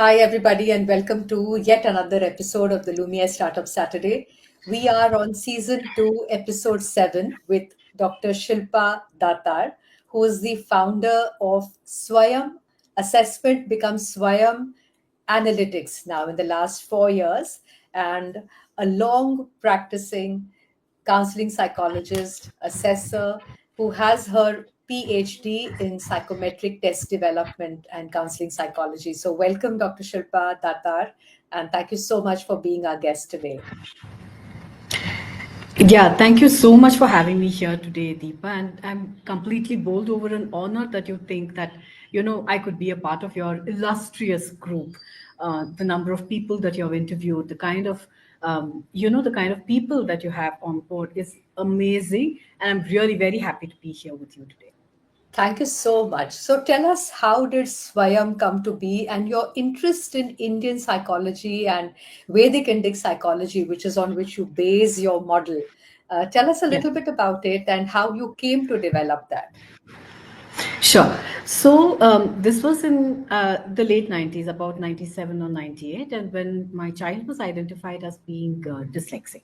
Hi, everybody, and welcome to yet another episode of the Lumiere Startup Saturday. We are on season 2, episode 7, with Dr. Shilpa Datar, who is the founder of Swayam. Assessment becomes Swayam Analytics now in the last 4 years, and a long practicing counseling psychologist, assessor, who has her PhD in psychometric test development and counseling psychology. So, welcome, Dr. Shilpa Datar, and thank you so much for being our guest today. Yeah, thank you so much for having me here today, Deepa. And I'm completely bowled over and honored that you think that, I could be a part of your illustrious group. The number of people that you have interviewed, the kind of people that you have on board is amazing. And I'm really very happy to be here with you today. Thank you so much. So, tell us, how did Swayam come to be, and your interest in Indian psychology and Vedic Indic psychology, which is on which you base your model. Tell us a Yeah. little bit about it and how you came to develop that. Sure. So this was in the late 90s, about 97 or 98, and when my child was identified as being dyslexic.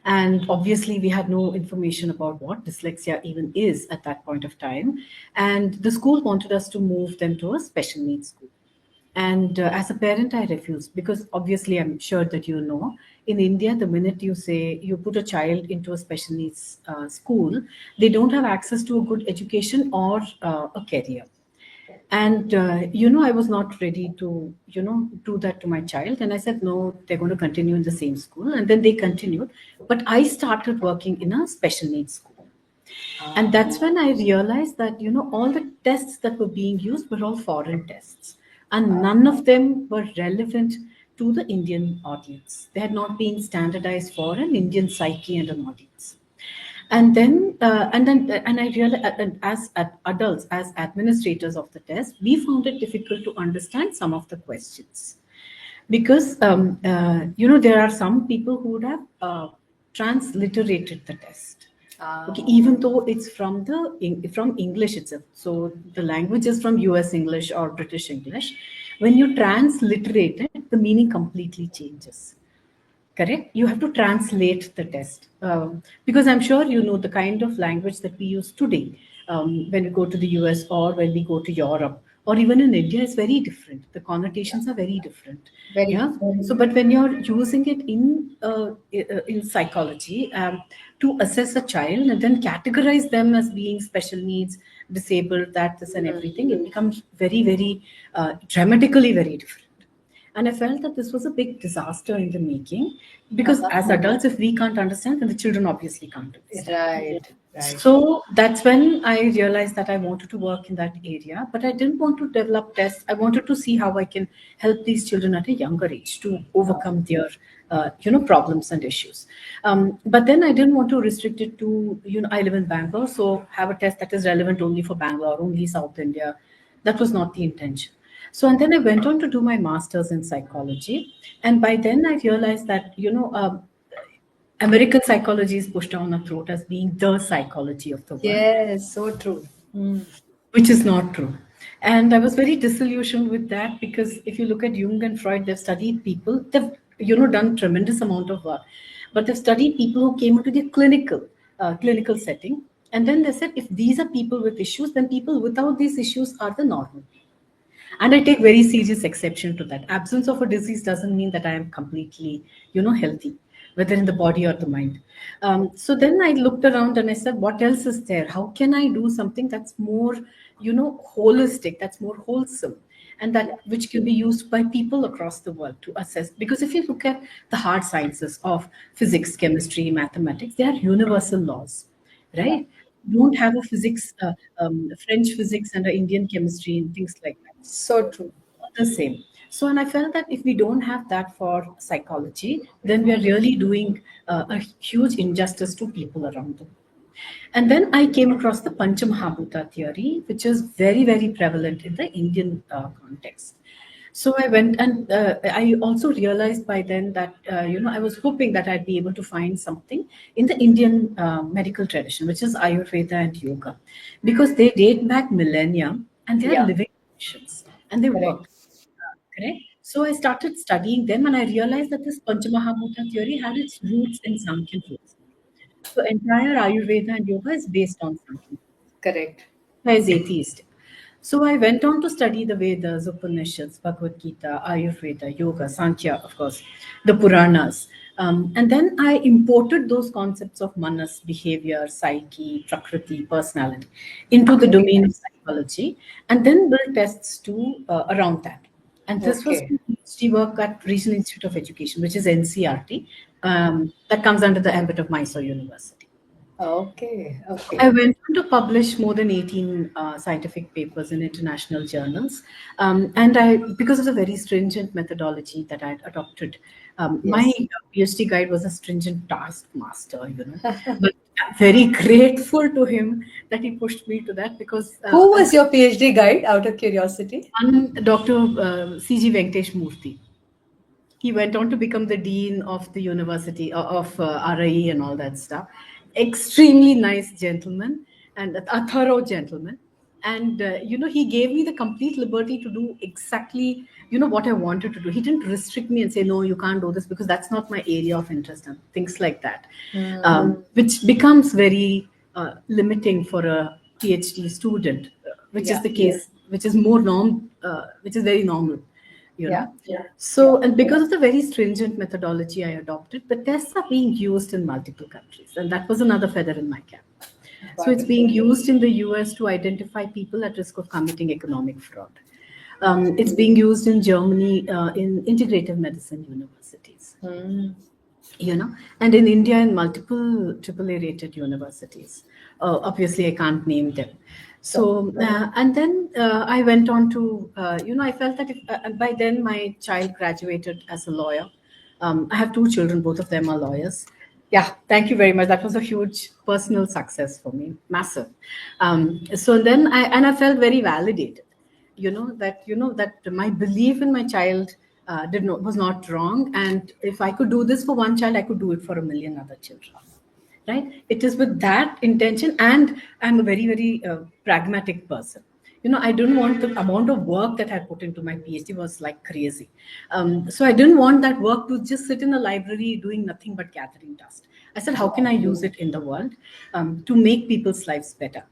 And obviously, we had no information about what dyslexia even is at that point of time. And the school wanted us to move them to a special needs school. And as a parent, I refused because obviously, I'm sure that you know, in India, the minute you say you put a child into a special needs school, they don't have access to a good education or a career. And I was not ready to do that to my child, and I said no, they're going to continue in the same school, and then they continued. But I started working in a special needs school, and that's when I realized that all the tests that were being used were all foreign tests, and none of them were relevant to the Indian audience. They had not been standardized for an Indian psyche and an audience. And I realized, and as adults, as administrators of the test, we found it difficult to understand some of the questions because there are some people who would have transliterated the test. Okay, even though it's from English itself, so the language is from US English or British English. When you transliterate it, the meaning completely changes. Correct? You have to translate the test because I'm sure you know the kind of language that we use today when we go to the US or when we go to Europe or even in India is very different. The connotations are very different. Very Yeah. So, but when you're using it in psychology to assess a child and then categorize them as being special needs, disabled, that, this, and everything, it becomes very, very dramatically very different. And I felt that this was a big disaster in the making because as adults, if we can't understand, then the children obviously can't understand. right, right. So that's when I realized that I wanted to work in that area, but I didn't want to develop tests. I wanted to see how I can help these children at a younger age to overcome their, problems and issues. But then I didn't want to restrict it to, I live in Bangalore, so have a test that is relevant only for Bangalore, only South India. That was not the intention. So, and then I went on to do my master's in psychology. And by then I realized that, American psychology is pushed down our throat as being the psychology of the world, Yes, so true. which is not true. And I was very disillusioned with that because if you look at Jung and Freud, they've studied people, they've done tremendous amount of work, but they've studied people who came into the clinical setting. And then they said if these are people with issues, then people without these issues are the normal. And I take very serious exception to that. Absence of a disease doesn't mean that I am completely healthy, whether in the body or the mind. So then I looked around and I said, what else is there? How can I do something that's more holistic, that's more wholesome, and that which can be used by people across the world to assess? Because if you look at the hard sciences of physics, chemistry, mathematics, they are universal laws, Yeah, right? You don't have a French physics and an Indian chemistry and things like that. so true. Not the same. So, and I felt that if we don't have that for psychology, then we are really doing a huge injustice to people around them. And then I came across the Pancha Mahabhuta theory, which is very, very prevalent in the Indian context. So I went and I also realized by then that, I was hoping that I'd be able to find something in the Indian medical tradition, which is Ayurveda and yoga, because they date back millennia and they are Yeah, living traditions and they correct. work. Correct? So I started studying them and I realized that this Pancha Mahabhuta theory had its roots in Sankhya roots. So entire Ayurveda and yoga is based on Sankhya. Correct. I was atheist. So I went on to study the Vedas, Upanishads, Bhagavad Gita, Ayurveda, Yoga, Sankhya, of course, the Puranas. And then I imported those concepts of manas, behavior, psyche, prakriti, personality into the Very domain of nice. psychology and then built tests to around that. And this was Okay. my PhD work at Regional Institute of Education, which is NCRT, that comes under the ambit of Mysore University. Okay. I Okay. went on to publish more than 18 scientific papers in international journals. And because of the very stringent methodology that I had adopted, my Yes. PhD guide was a stringent taskmaster. But I'm very grateful to him that he pushed me to that because Who was your PhD guide, out of curiosity? one Dr. C.G. Venkatesh Murthy. He went on to become the dean of the university of RIE and all that stuff. Extremely nice gentleman and a thorough gentleman. And he gave me the complete liberty to do exactly what I wanted to do. He didn't restrict me and say no, you can't do this because that's not my area of interest and things like that, which becomes very limiting for a PhD student, which is Yeah. the case, which is more which is very normal you Yeah. know so, and because of the very stringent methodology I adopted, the tests are being used in multiple countries, and that was another feather in my cap. So it's being Wonderful. used in the US to identify people at risk of committing economic fraud. It's being used in Germany in integrative medicine universities, Hmm. you know, and in India in multiple AAA rated universities. Obviously, I can't name them. Sure. So, and then I went on to, I felt that by then my child graduated as a lawyer. I have two children, both of them are lawyers. Yeah, thank you very much. That was a huge personal success for me, massive. So then I felt very validated, that my belief in my child did not was not wrong, and if I could do this for one child, I could do it for a million other children, right? It is with that intention, and I'm a very very pragmatic person. I didn't want the amount of work that I put into my PhD was like crazy. So I didn't want that work to just sit in a library doing nothing but gathering dust. I said, how can I use it in the world to make people's lives better?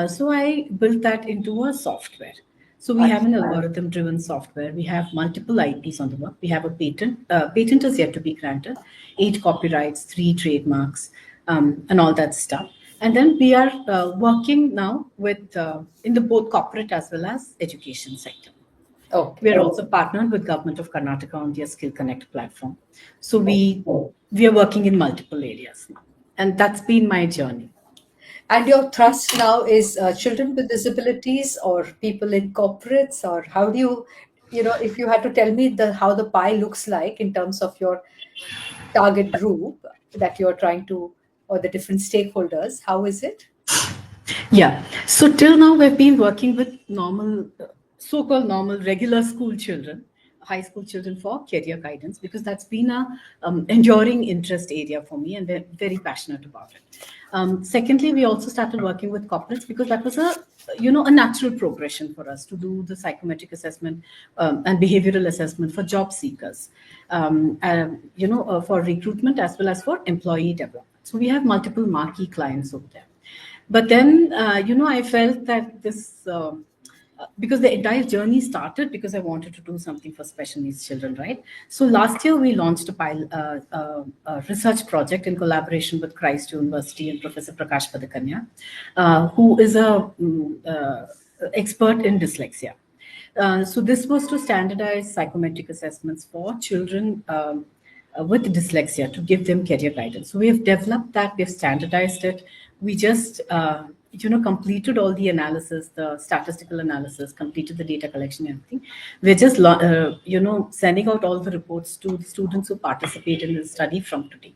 So I built that into a software. So we have an algorithm driven software. We have multiple IPs on the work. We have a patent. Patent is yet to be granted, 8 copyrights, 3 trademarks, and all that stuff. And then we are working now with in the both corporate as well as education sector. We Okay. are also partnered with Government of Karnataka on their Skill Connect platform. So Okay. we are working in multiple areas now, and that's been my journey. And your thrust now is children with disabilities or people in corporates, or how do if you had to tell me how the pie looks like in terms of your target group that you're trying to, or the different stakeholders, how is it? Yeah. So till now, we've been working with normal, so-called normal, regular school children, high school children for career guidance because that's been a enduring interest area for me, and we're very passionate about it. Secondly, we also started working with corporates because that was a natural progression for us to do the psychometric assessment and behavioral assessment for job seekers, for recruitment as well as for employee development. So we have multiple marquee clients over there. But then, I felt that because the entire journey started because I wanted to do something for special needs children, right? So last year we launched a research project in collaboration with Christ University and Professor Prakash Padakanya, who is a expert in dyslexia. So this was to standardize psychometric assessments for children with dyslexia to give them career guidance. So we have developed that, we have standardized it. We just completed all the analysis, the statistical analysis, completed the data collection and everything. We're just sending out all the reports to the students who participate in the study from today.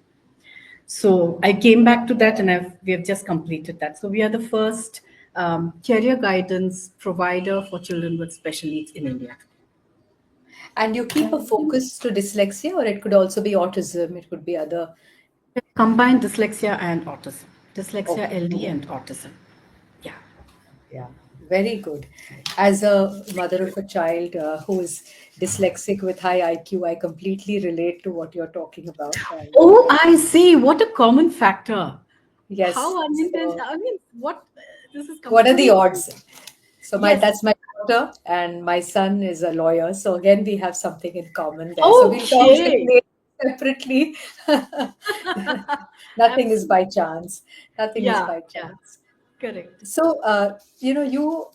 So I came back to that, and we have just completed that. So we are the first career guidance provider for children with special needs in India. And you keep a focus to dyslexia, or it could also be autism, it could be other. Combined dyslexia and autism. Dyslexia, Okay. LD, and autism. Yeah. Yeah. Very good. As a mother of a child who is dyslexic with high IQ, I completely relate to what you're talking about. And Oh, I see. What a common factor. yes, How unintentional. so I mean, what? This is what are the completely. odds? So my Yes. that's my daughter, and my son is a lawyer. So again, we have something in common there. So we'll talk Okay. separately. Nothing is by Absolutely. chance. Nothing is Yeah. by Yeah. chance. Correct. So, you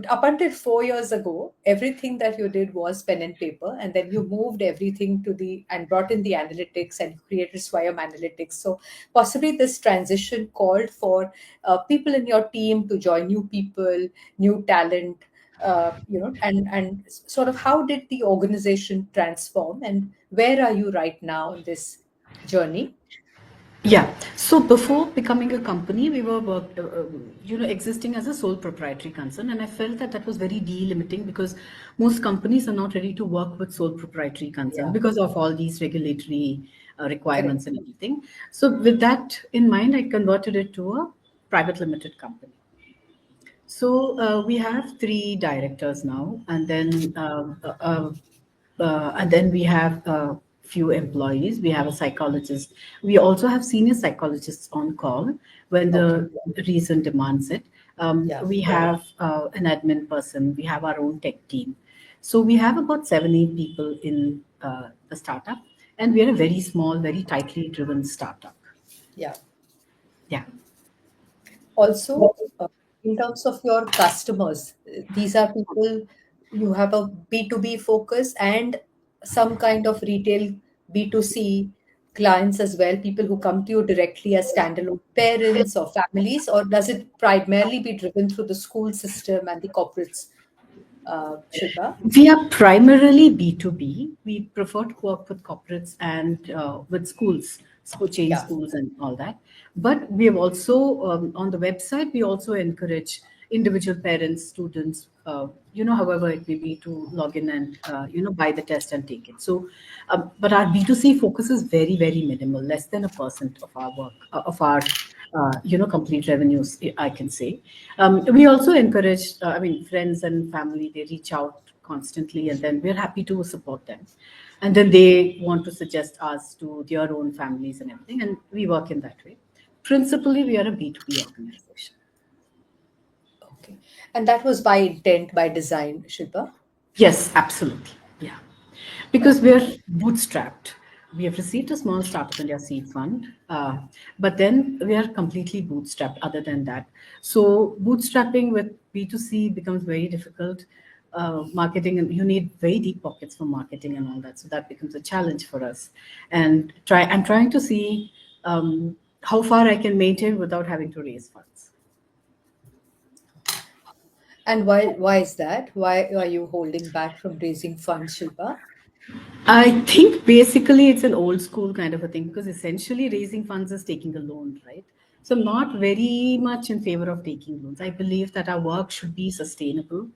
up until 4 years ago, everything that you did was pen and paper, and then you moved everything to the and brought in the analytics and created Swayam analytics. So, possibly this transition called for people in your team to join new people, new talent. And sort of how did the organization transform, and where are you right now in this journey? Yeah. So before becoming a company, we were existing as a sole proprietary concern, and I felt that that was very delimiting because most companies are not ready to work with sole proprietary concern Yeah, because of all these regulatory correct. requirements and everything. So with that in mind, I converted it to a private limited company. So we have three directors now, and then we have a few employees. We have a psychologist. We also have senior psychologists on call when Okay. the reason demands it. Yeah. We have an admin person. We have our own tech team. So we have about 7, 8 people in the startup, and we are a very small, very tightly driven startup. Yeah. Yeah. Also, in terms of your customers, these are people you have a B2B focus and some kind of retail B2C clients as well, people who come to you directly as standalone parents or families, or does it primarily be driven through the school system and the corporates, Shilpa? We are primarily B2B. We prefer to work with corporates and with schools, school chain Yeah. schools and all that. But we have also, on the website, we also encourage individual parents, students, however it may be, to log in and, buy the test and take it. So, but our B2C focus is very, very minimal, less than 1% of our work, of our complete revenues, I can say. We also encourage, I mean, friends and family, they reach out constantly, and then we're happy to support them. And then they want to suggest us to their own families and everything, and we work in that way. Principally, we are a B2B organization. Okay. And that was by intent, by design, Shilpa? Yes, absolutely. Yeah. Because we're bootstrapped. We have received a small Startup India seed fund, but then we are completely bootstrapped other than that. So, bootstrapping with B2C becomes very difficult. Marketing, and you need very deep pockets for marketing and all that. So, that becomes a challenge for us. I'm trying to see how far I can maintain without having to raise funds. And why is that? Why are you holding back from raising funds, Shilpa? I think basically it's an old school kind of a thing because essentially raising funds is taking a loan, right? So I'm not very much in favor of taking loans. I believe that our work should be sustainable,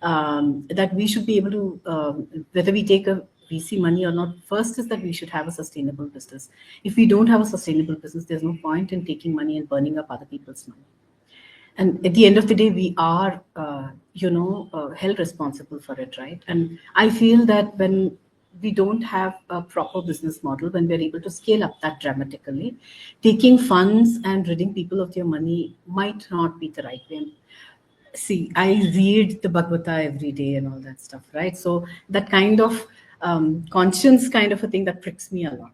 that we should be able to, whether we take a VC money or not, first is that we should have a sustainable business. If we don't have a sustainable business, there's no point in taking money and burning up other people's money. And at the end of the day, we are held responsible for it, right? And I feel that when we don't have a proper business model, when we're able to scale up that dramatically, taking funds and ridding people of their money might not be the right way. See, I read the Bhagavata every day and all that stuff, right? So that kind of conscience kind of a thing that pricks me a lot.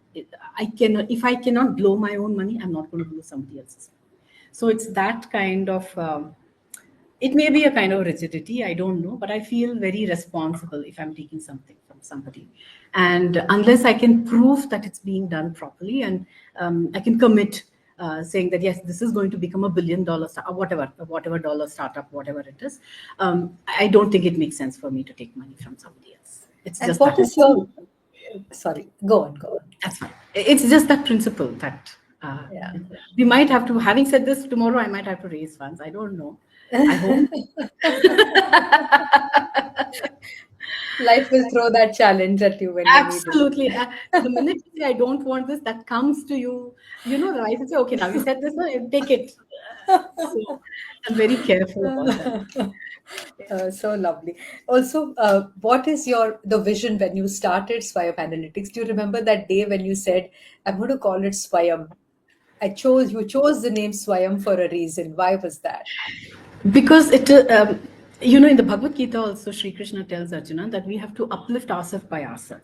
I cannot, if I cannot blow my own money, I'm not going to blow somebody else's. So it's that kind of, it may be a kind of rigidity, I don't know, but I feel very responsible if I'm taking something from somebody. And unless I can prove that it's being done properly and I can commit saying that, yes, this is going to become $1 billion, whatever dollar startup, whatever it is, I don't think it makes sense for me to take money from somebody else. It's And just what that. is your, sorry, go on, go on. That's fine. It's just that principle that Yeah. we might have to. Having said this, tomorrow I might have to raise funds. I don't know. I hope. Life will throw that challenge at you when you need it. Absolutely. The minute you say I don't want this, that comes to you. You know, the life will say, okay, now you said this, no, take it. So I'm very careful about that. So lovely. Also, what is your the vision when you started Swayam Analytics? Do you remember that day when you said, "I'm going to call it Swayam"? You chose the name Swayam for a reason. Why was that? Because in the Bhagavad Gita also, Sri Krishna tells Arjuna that we have to uplift ourselves by ourselves.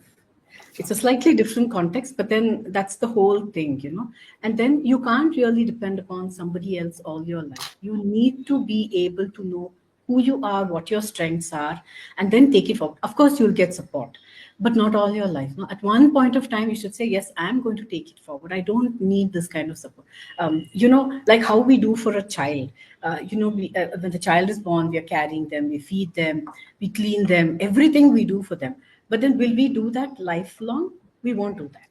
It's a slightly different context, but then that's the whole thing. And then you can't really depend upon somebody else all your life. You need to be able to know who you are, what your strengths are, and then take it forward. Of course, you'll get support, but not all your life. No? At one point of time, you should say, yes, I'm going to take it forward. I don't need this kind of support. Like how we do for a child. When the child is born, we are carrying them, we feed them, we clean them, everything we do for them. But then will we do that lifelong? We won't do that,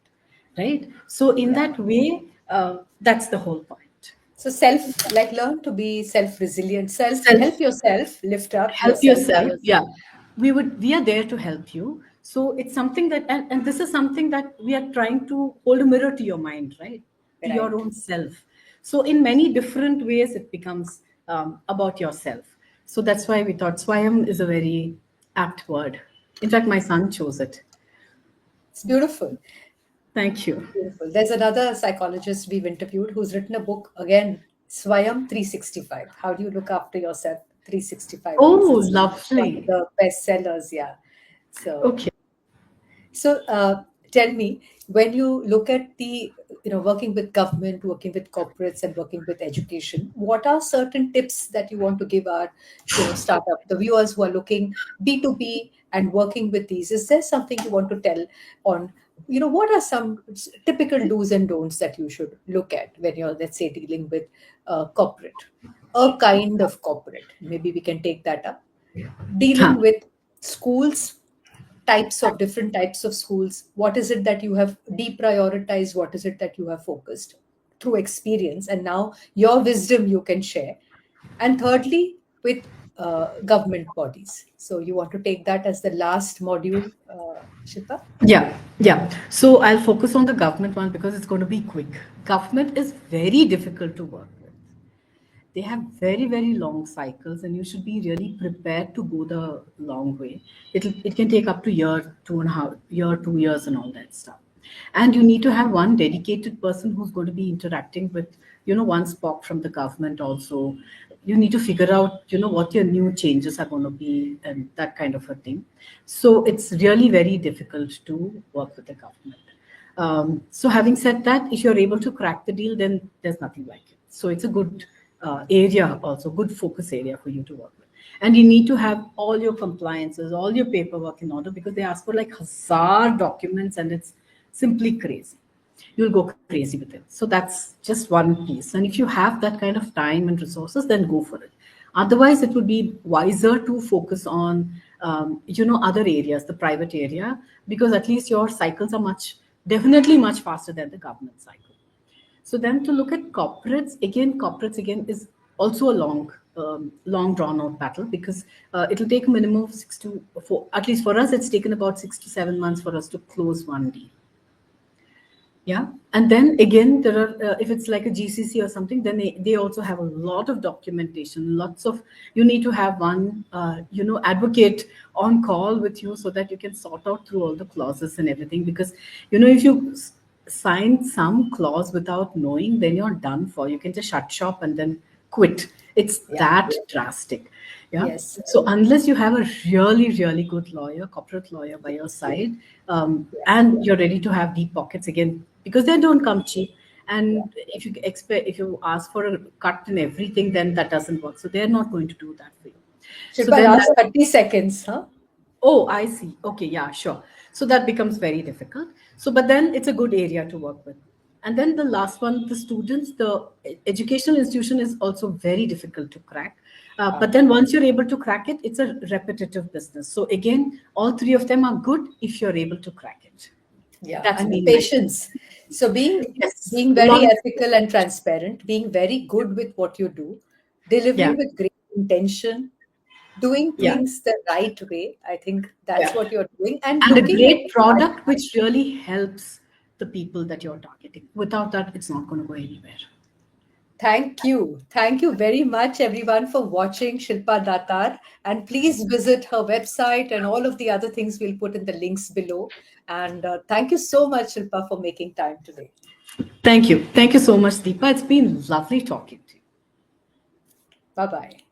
right? So in Yeah. that way, that's the whole point. So like learn to be self-resilient, Self help yourself, lift up help yourself by yourself, yourself. yeah. We are there to help you. So it's something that, and this is something that we are trying to hold a mirror to your mind, right? To your Right. own self. So in many different ways it becomes about yourself. So that's why we thought Swayam is a very apt word. In fact, my son chose it. It's beautiful. Thank you. Beautiful. There's another psychologist we've interviewed who's written a book again, Swayam 365. How do you look after yourself 365 days? Oh, It's one of lovely. the bestsellers, yeah. So Okay. Tell me, when you look at working with government, working with corporates, and working with education, what are certain tips that you want to give our, startup, the viewers who are looking B2B and working with these? Is there something you want to tell on, what are some typical do's and don'ts that you should look at when you're, let's say, dealing with corporate, a kind of corporate? Maybe we can take that up. Huh. Dealing with schools, different types of schools, what is it that you have deprioritized, what is it that you have focused through experience, and now your wisdom you can share. And thirdly, with government bodies. So you want to take that as the last module, Shilpa? Yeah, yeah. So I'll focus on the government one because it's going to be quick. Government is very difficult to work with. They have very, very long cycles, and you should be really prepared to go the long way. It can take up to year, 2.5 year, 2 years, and all that stuff. And you need to have one dedicated person who's going to be interacting with, one spock from the government also. You need to figure out, what your new changes are going to be and that kind of a thing. So it's really very difficult to work with the government. So having said that, if you're able to crack the deal, then there's nothing like it. So it's a good area, also good focus area for you to work with. And you need to have all your compliances, all your paperwork in order because they ask for like hazard documents and it's simply crazy. You'll go crazy with it. So that's just one piece. And if you have that kind of time and resources, then go for it. Otherwise, it would be wiser to focus on, other areas, the private area, because at least your cycles are definitely much faster than the government cycle. So then to look at corporates again is also a long drawn out battle because it'll take a minimum of at least for us, it's taken about 6 to 7 months for us to close one deal. Yeah. And then again, there are, if it's like a GCC or something, then they also have a lot of documentation, you need to have one, advocate on call with you so that you can sort out through all the clauses and everything. Because, if you sign some clause without knowing, then you're done for. You can just shut shop and then quit. It's Yeah. that drastic. Yeah. Yes. So unless you have a really, really good lawyer, corporate lawyer by your side, Yeah. and you're ready to have deep pockets again, because they don't come cheap. Yeah. And if you ask for a cut in everything, then that doesn't work. So they're not going to do that for you. So Shilpa, then last that 30 seconds, huh? Oh, I see. Okay, yeah, sure. So that becomes very difficult. So, but then it's a good area to work with. And then the last one, the students, the educational institution is also very difficult to crack. But then once you're able to crack it, it's a repetitive business. So again, all three of them are good if you're able to crack it. Yeah, That's and the been my patience. So yes, being very long ethical and transparent, being very good with what you do, delivering yeah, with great intention, doing yeah, things the right way. I think that's yeah. what you're doing, and And a looking at great product which really helps the people that you're targeting. Without that, it's not going to go anywhere. Thank you. Thank you very much, everyone, for watching Shilpa Datar. And please visit her website and all of the other things we'll put in the links below. And thank you so much, Shilpa, for making time today. Thank you. Thank you so much, Deepa. It's been lovely talking to you. Bye bye.